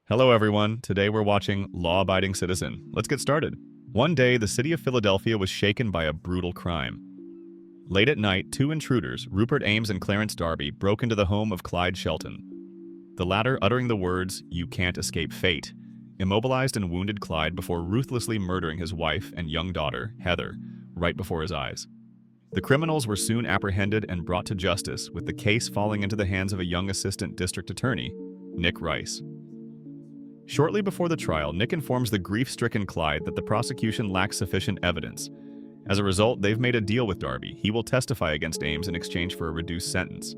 Hello everyone, today we're watching Law-Abiding Citizen. Let's get started. One day, the city of Philadelphia was shaken by a brutal crime. Late at night, two intruders, Rupert Ames and Clarence Darby, broke into the home of Clyde Shelton. The latter, uttering the words, "You can't escape fate," immobilized and wounded Clyde before ruthlessly murdering his wife and young daughter, Heather, right before his eyes. The criminals were soon apprehended and brought to justice, with the case falling into the hands of a young assistant district attorney, Nick Rice. Shortly before the trial, Nick informs the grief-stricken Clyde that the prosecution lacks sufficient evidence. As a result, they've made a deal with Darby. He will testify against Ames in exchange for a reduced sentence.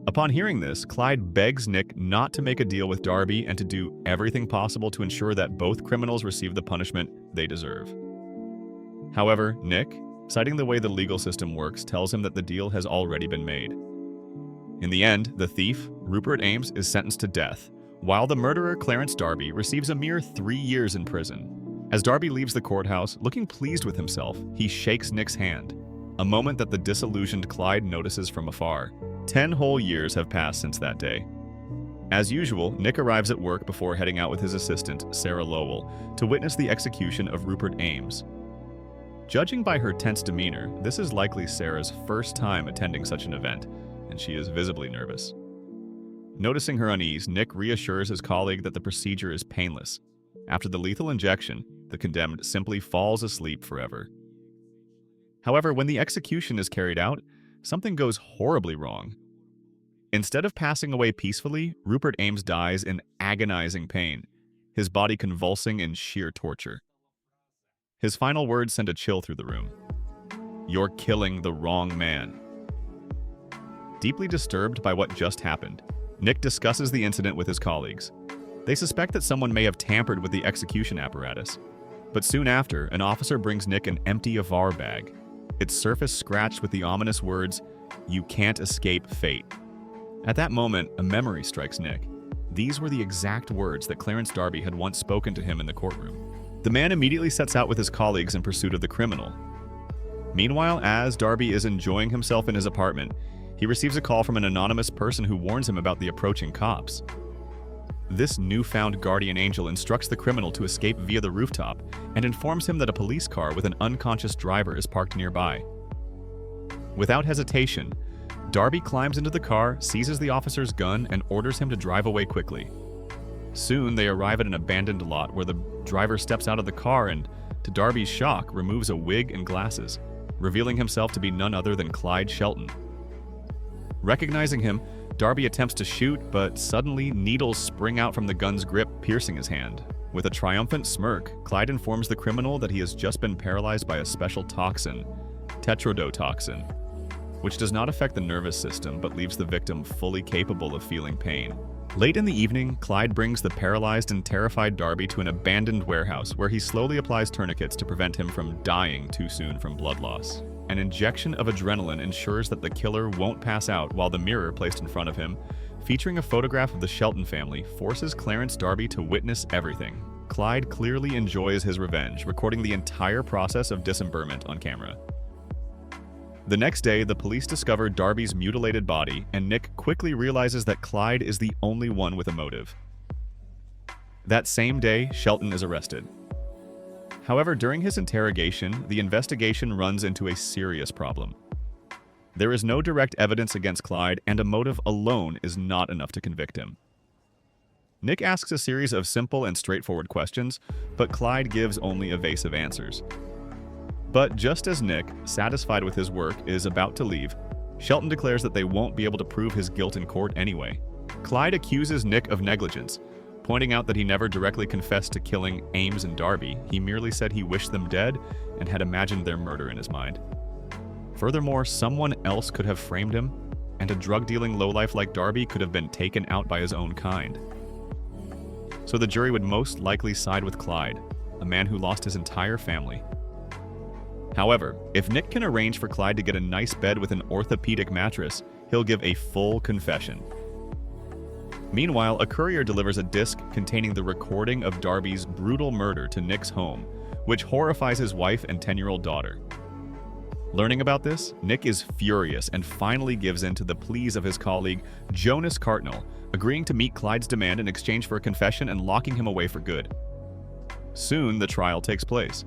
Upon hearing this, Clyde begs Nick not to make a deal with Darby and to do everything possible to ensure that both criminals receive the punishment they deserve. However, Nick, citing the way the legal system works, tells him that the deal has already been made. In the end, the thief, Rupert Ames, is sentenced to death, while the murderer, Clarence Darby, receives a mere 3 years in prison. As Darby leaves the courthouse, looking pleased with himself, he shakes Nick's hand, a moment that the disillusioned Clyde notices from afar. 10 whole years have passed since that day. As usual, Nick arrives at work before heading out with his assistant, Sarah Lowell, to witness the execution of Rupert Ames. Judging by her tense demeanor, this is likely Sarah's first time attending such an event, and she is visibly nervous. Noticing her unease, Nick reassures his colleague that the procedure is painless. After the lethal injection, the condemned simply falls asleep forever. However, when the execution is carried out, something goes horribly wrong. Instead of passing away peacefully, Rupert Ames dies in agonizing pain, his body convulsing in sheer torture. His final words send a chill through the room. "You're killing the wrong man." Deeply disturbed by what just happened, Nick discusses the incident with his colleagues. They suspect that someone may have tampered with the execution apparatus. But soon after, an officer brings Nick an empty Avar bag, its surface scratched with the ominous words, "You can't escape fate." At that moment, a memory strikes Nick. These were the exact words that Clarence Darby had once spoken to him in the courtroom. The man immediately sets out with his colleagues in pursuit of the criminal. Meanwhile, as Darby is enjoying himself in his apartment, he receives a call from an anonymous person who warns him about the approaching cops. This newfound guardian angel instructs the criminal to escape via the rooftop and informs him that a police car with an unconscious driver is parked nearby. Without hesitation, Darby climbs into the car, seizes the officer's gun, and orders him to drive away quickly. Soon, they arrive at an abandoned lot where the driver steps out of the car and, to Darby's shock, removes a wig and glasses, revealing himself to be none other than Clyde Shelton. Recognizing him, Darby attempts to shoot, but suddenly needles spring out from the gun's grip, piercing his hand. With a triumphant smirk, Clyde informs the criminal that he has just been paralyzed by a special toxin, tetrodotoxin, which does not affect the nervous system but leaves the victim fully capable of feeling pain. Late in the evening, Clyde brings the paralyzed and terrified Darby to an abandoned warehouse where he slowly applies tourniquets to prevent him from dying too soon from blood loss. An injection of adrenaline ensures that the killer won't pass out, while the mirror placed in front of him, featuring a photograph of the Shelton family, forces Clarence Darby to witness everything. Clyde clearly enjoys his revenge, recording the entire process of dismemberment on camera. The next day, the police discover Darby's mutilated body, and Nick quickly realizes that Clyde is the only one with a motive. That same day, Shelton is arrested. However, during his interrogation, the investigation runs into a serious problem. There is no direct evidence against Clyde, and a motive alone is not enough to convict him. Nick asks a series of simple and straightforward questions, but Clyde gives only evasive answers. But just as Nick, satisfied with his work, is about to leave, Shelton declares that they won't be able to prove his guilt in court anyway. Clyde accuses Nick of negligence, pointing out that he never directly confessed to killing Ames and Darby. He merely said he wished them dead and had imagined their murder in his mind. Furthermore, someone else could have framed him, and a drug-dealing lowlife like Darby could have been taken out by his own kind. So the jury would most likely side with Clyde, a man who lost his entire family. However, if Nick can arrange for Clyde to get a nice bed with an orthopedic mattress, he'll give a full confession. Meanwhile, a courier delivers a disc containing the recording of Darby's brutal murder to Nick's home, which horrifies his wife and 10-year-old daughter. Learning about this, Nick is furious and finally gives in to the pleas of his colleague, Jonas Cartnell, agreeing to meet Clyde's demand in exchange for a confession and locking him away for good. Soon, the trial takes place.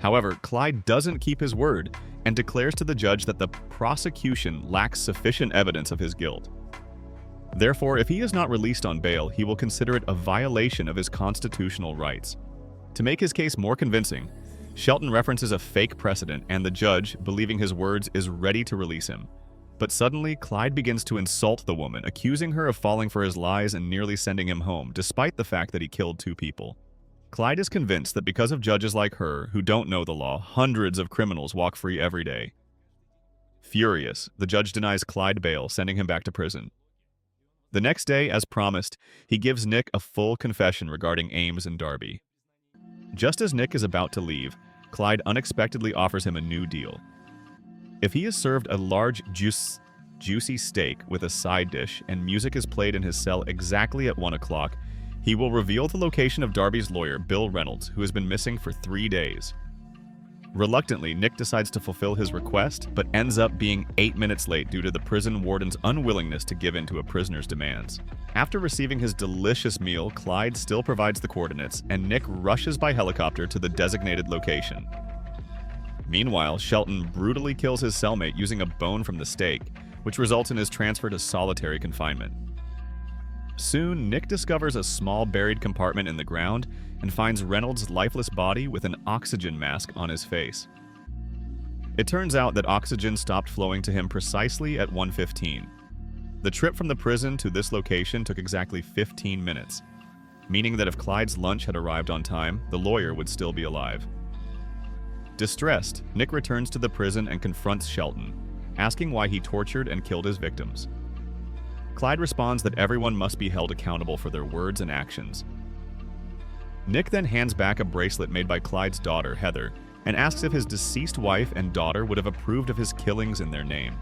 However, Clyde doesn't keep his word and declares to the judge that the prosecution lacks sufficient evidence of his guilt. Therefore, if he is not released on bail, he will consider it a violation of his constitutional rights. To make his case more convincing, Shelton references a fake precedent, and the judge, believing his words, is ready to release him. But suddenly, Clyde begins to insult the woman, accusing her of falling for his lies and nearly sending him home, despite the fact that he killed 2 people. Clyde is convinced that because of judges like her, who don't know the law, hundreds of criminals walk free every day. Furious, the judge denies Clyde bail, sending him back to prison. The next day, as promised, he gives Nick a full confession regarding Ames and Darby. Just as Nick is about to leave, Clyde unexpectedly offers him a new deal. If he is served a large, juicy steak with a side dish and music is played in his cell exactly at 1 o'clock, he will reveal the location of Darby's lawyer, Bill Reynolds, who has been missing for 3 days. Reluctantly, Nick decides to fulfill his request, but ends up being 8 minutes late due to the prison warden's unwillingness to give in to a prisoner's demands. After receiving his delicious meal, Clyde still provides the coordinates, and Nick rushes by helicopter to the designated location. Meanwhile, Shelton brutally kills his cellmate using a bone from the steak, which results in his transfer to solitary confinement. Soon, Nick discovers a small buried compartment in the ground and finds Reynolds' lifeless body with an oxygen mask on his face. It turns out that oxygen stopped flowing to him precisely at 1:15. The trip from the prison to this location took exactly 15 minutes, meaning that if Clyde's lunch had arrived on time, the lawyer would still be alive. Distressed, Nick returns to the prison and confronts Shelton, asking why he tortured and killed his victims. Clyde responds that everyone must be held accountable for their words and actions. Nick then hands back a bracelet made by Clyde's daughter, Heather, and asks if his deceased wife and daughter would have approved of his killings in their name.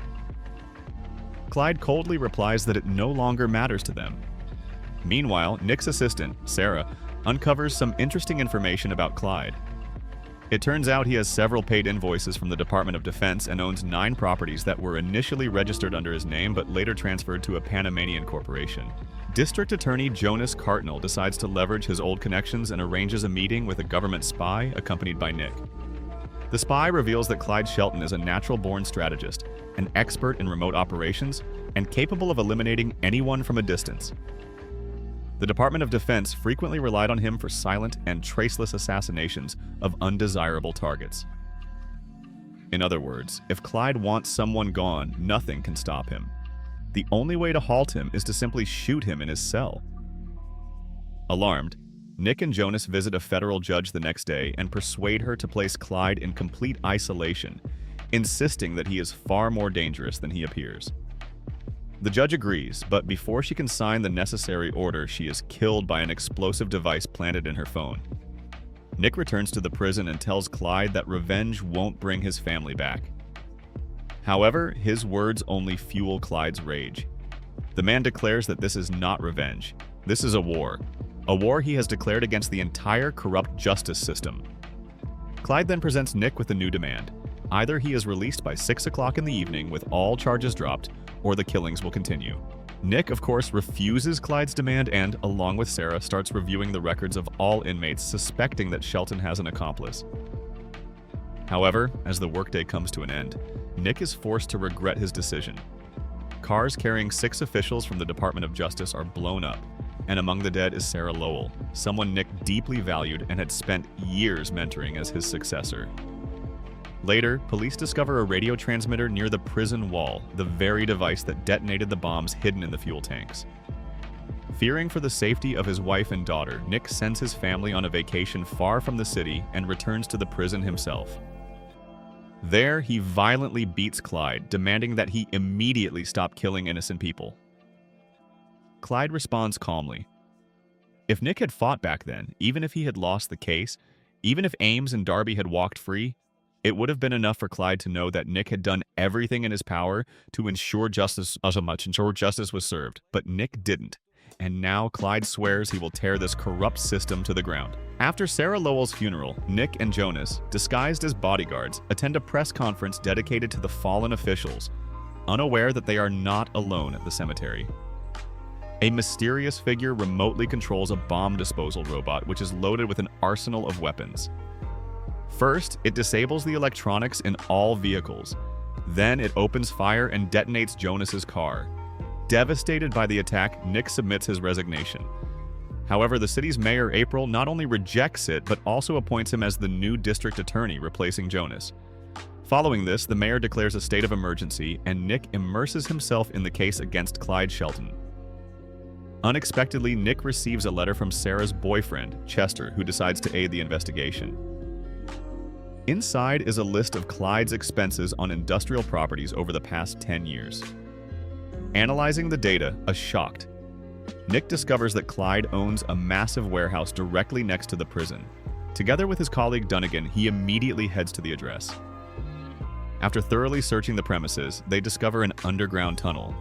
Clyde coldly replies that it no longer matters to them. Meanwhile, Nick's assistant, Sarah, uncovers some interesting information about Clyde. It turns out he has several paid invoices from the Department of Defense and owns 9 properties that were initially registered under his name but later transferred to a Panamanian corporation. District Attorney Jonas Cartnell decides to leverage his old connections and arranges a meeting with a government spy accompanied by Nick. The spy reveals that Clyde Shelton is a natural-born strategist, an expert in remote operations, and capable of eliminating anyone from a distance. The Department of Defense frequently relied on him for silent and traceless assassinations of undesirable targets. In other words, if Clyde wants someone gone, nothing can stop him. The only way to halt him is to simply shoot him in his cell. Alarmed, Nick and Jonas visit a federal judge the next day and persuade her to place Clyde in complete isolation, insisting that he is far more dangerous than he appears. The judge agrees, but before she can sign the necessary order, she is killed by an explosive device planted in her phone. Nick returns to the prison and tells Clyde that revenge won't bring his family back. However, his words only fuel Clyde's rage. The man declares that this is not revenge. This is a war he has declared against the entire corrupt justice system. Clyde then presents Nick with a new demand. Either he is released by 6 o'clock in the evening with all charges dropped, or the killings will continue. Nick, of course, refuses Clyde's demand and, along with Sarah, starts reviewing the records of all inmates, suspecting that Shelton has an accomplice. However, as the workday comes to an end, Nick is forced to regret his decision. Cars carrying 6 officials from the Department of Justice are blown up, and among the dead is Sarah Lowell, someone Nick deeply valued and had spent years mentoring as his successor. Later, police discover a radio transmitter near the prison wall, the very device that detonated the bombs hidden in the fuel tanks. Fearing for the safety of his wife and daughter, Nick sends his family on a vacation far from the city and returns to the prison himself. There, he violently beats Clyde, demanding that he immediately stop killing innocent people. Clyde responds calmly. If Nick had fought back then, even if he had lost the case, even if Ames and Darby had walked free, it would have been enough for Clyde to know that Nick had done everything in his power to ensure justice was served, but Nick didn't. and now Clyde swears he will tear this corrupt system to the ground. After Sarah Lowell's funeral, Nick and Jonas, disguised as bodyguards, attend a press conference dedicated to the fallen officials, unaware that they are not alone at the cemetery. A mysterious figure remotely controls a bomb disposal robot which is loaded with an arsenal of weapons. First, it disables the electronics in all vehicles. Then it opens fire and detonates Jonas's car. Devastated by the attack, Nick submits his resignation. However, the city's mayor, April, not only rejects it, but also appoints him as the new district attorney, replacing Jonas. Following this, the mayor declares a state of emergency, and Nick immerses himself in the case against Clyde Shelton. Unexpectedly, Nick receives a letter from Sarah's boyfriend, Chester, who decides to aid the investigation. Inside is a list of Clyde's expenses on industrial properties over the past 10 years. Analyzing the data, shocked, Nick discovers that Clyde owns a massive warehouse directly next to the prison. Together with his colleague Dunnigan, he immediately heads to the address. After thoroughly searching the premises, they discover an underground tunnel.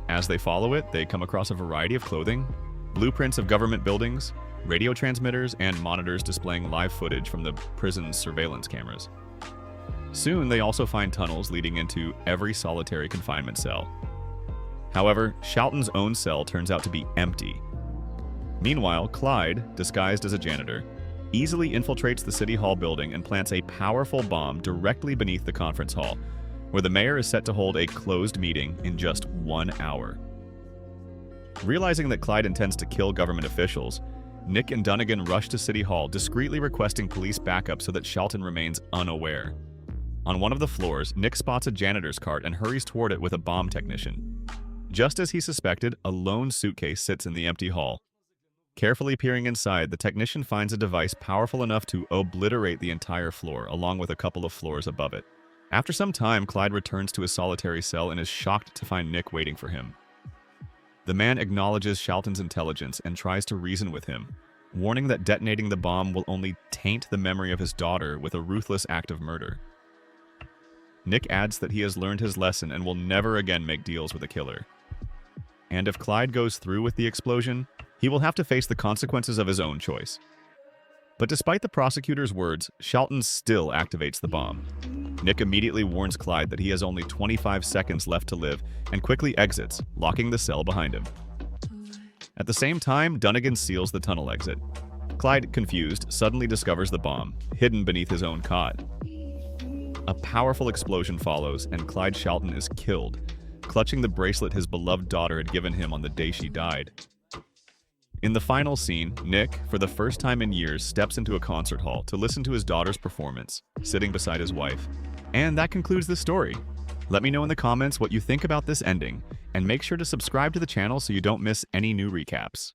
As they follow it, they come across a variety of clothing, blueprints of government buildings, radio transmitters, and monitors displaying live footage from the prison's surveillance cameras. Soon, they also find tunnels leading into every solitary confinement cell. However, Shelton's own cell turns out to be empty. Meanwhile, Clyde, disguised as a janitor, easily infiltrates the City Hall building and plants a powerful bomb directly beneath the conference hall, where the mayor is set to hold a closed meeting in just 1 hour. Realizing that Clyde intends to kill government officials, Nick and Dunnigan rush to City Hall, discreetly requesting police backup so that Shelton remains unaware. On one of the floors, Nick spots a janitor's cart and hurries toward it with a bomb technician. Just as he suspected, a lone suitcase sits in the empty hall. Carefully peering inside, the technician finds a device powerful enough to obliterate the entire floor, along with a couple of floors above it. After some time, Clyde returns to his solitary cell and is shocked to find Nick waiting for him. The man acknowledges Shelton's intelligence and tries to reason with him, warning that detonating the bomb will only taint the memory of his daughter with a ruthless act of murder. Nick adds that he has learned his lesson and will never again make deals with a killer. And if Clyde goes through with the explosion, he will have to face the consequences of his own choice. But despite the prosecutor's words, Shelton still activates the bomb. Nick immediately warns Clyde that he has only 25 seconds left to live and quickly exits, locking the cell behind him. At the same time, Dunnigan seals the tunnel exit. Clyde, confused, suddenly discovers the bomb, hidden beneath his own cot. A powerful explosion follows, and Clyde Shelton is killed, clutching the bracelet his beloved daughter had given him on the day she died. In the final scene, Nick, for the first time in years, steps into a concert hall to listen to his daughter's performance, sitting beside his wife. And that concludes the story. Let me know in the comments what you think about this ending, and make sure to subscribe to the channel so you don't miss any new recaps.